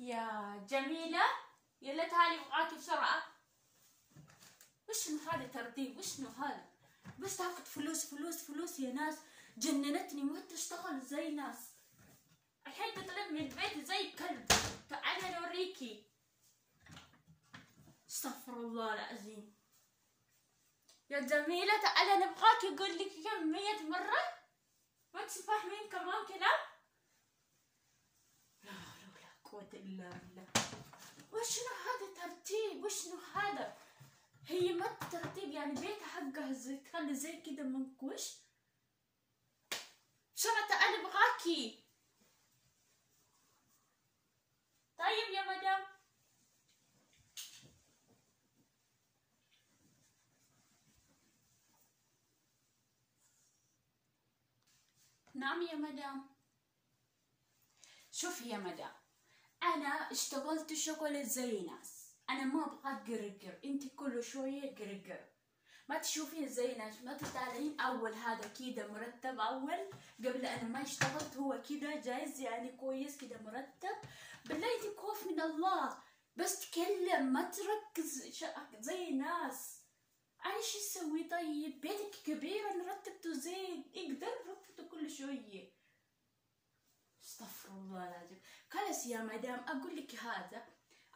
يا جميلة، يلا تعالي ابغاكي بسرعة. وشنو هذا ترتيب؟ وشنو هذا؟ بس تاخذ فلوس فلوس فلوس يا ناس، جننتني. ما تشتغل زي ناس، الحين تطلب من بيتي زي كلب. تعالي اوريكي. استغفر الله العظيم. يا جميلة تعالي نبغاكي، اقول لك كم 100 مرة ما تفهمين كمان كلام. لا حول ولا قوة الا بالله. وشنو هذا ترتيب؟ وشنو هذا؟ هي ما ترتيب يعني بيتها حقها زي تخلي زي كده منكوش. بسرعة تعالي ابغاكي. طيب يا مدام. نعم يا مدام. شوفي يا مدام، انا اشتغلت شغل زي ناس، انا ما ابغى قرقر. انت كل شويه قرقر، ما تشوفين زي ناس، ما تطالعين اول هذا كده مرتب. اول قبل انا ما اشتغلت هو كده جايز يعني كويس كده مرتب. بالله انت خوف من الله، بس تكلم ما تركز زي ناس. انا شو اسوي؟ طيب بيتك كبير، انا رتبته زين، اقدر رتبته كل شويه. استغفر الله العظيم. خلاص يا مدام اقول لك هذا،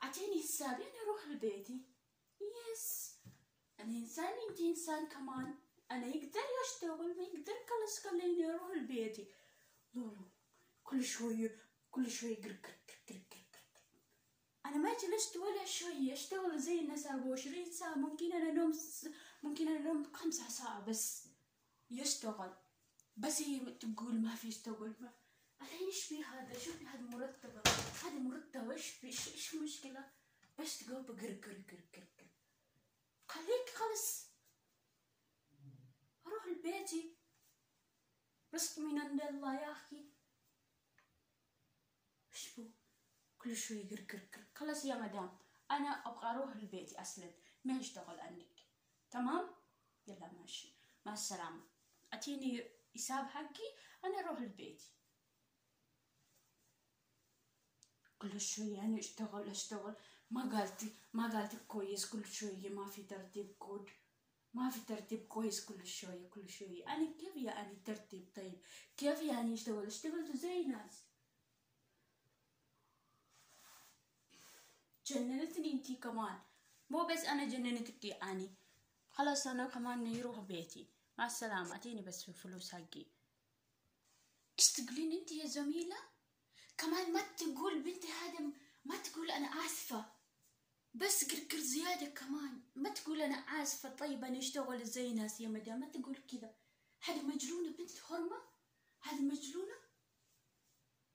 اعطيني حسابي انا اروح لبيتي. يس، انا انسان انت انسان كمان، انا يقدر يشتغل ما يقدر. خلاص خليني اروح لبيتي. لا كل شويه كل شويه انا ما جلست ولا شويه، اشتغل زي الناس 24 ساعه. ممكن انا نوم 5 ساعات بس يشتغل. بس هي تقول ما في اشتغل. ما الحين ايش في هذا؟ شوفي هذا مرتبة، هذا مرتبة. ايش المشكلة؟ بس تقول بقر. خليك خلص اروح لبيتي، رزق من عند الله يا اخي. ايش بو كل شوي قر. خلاص يا مدام انا ابغى اروح لبيتي اصلا، ما اشتغل عندك. تمام، يلا ماشي، مع السلامة. اتيني حساب حقي، انا اروح لبيتي. كل شوية يعني اشتغل. ما قالتي كويس. كل شوية ما في ترتيب كود، ما في ترتيب كويس. كل شوية يعني كيف يعني ترتيب؟ طيب كيف يعني اشتغلت زي ناس. جننتني انتي كمان، مو بس انا جننتك يعني. خلاص انا كمان يروح بيتي، مع السلامة. اتيني بس في الفلوس حقي. ايش تقولين انتي يا زميلة؟ كمان ما تقول بنتي هذا، ما تقول انا اسفة، بس قرقر زيادة كمان. ما تقول أنا آسفة. طيب أنا أشتغل زي ناس يا مدام، ما تقول كذا. هذه مجنونة بنت حرمة، هذه مجنونة.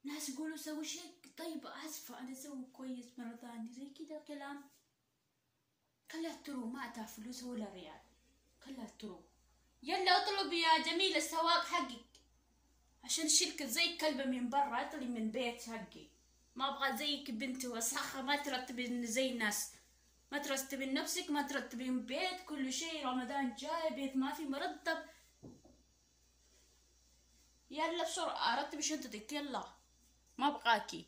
ناس يقولوا سوي شيء طيب آسفة أنا أسوي كويس مرة ثانية زي كذا كلام. خليها تروح، ما أتاها فلوس ولا ريال، خليها تروح. يلا اطلب يا جميلة السواق حقك عشان شلك زي كلبة من برا. اطلي من بيت حقي، ما أبغى زيك بنت وسخة. ما ترتبين زي الناس، ما ترتبين نفسك، ما ترتبين بيت. كل شيء رمضان جاي، بيت ما في مرتب. يلا بسرعة رتبي شنطتك، يلا ما ابغاكي.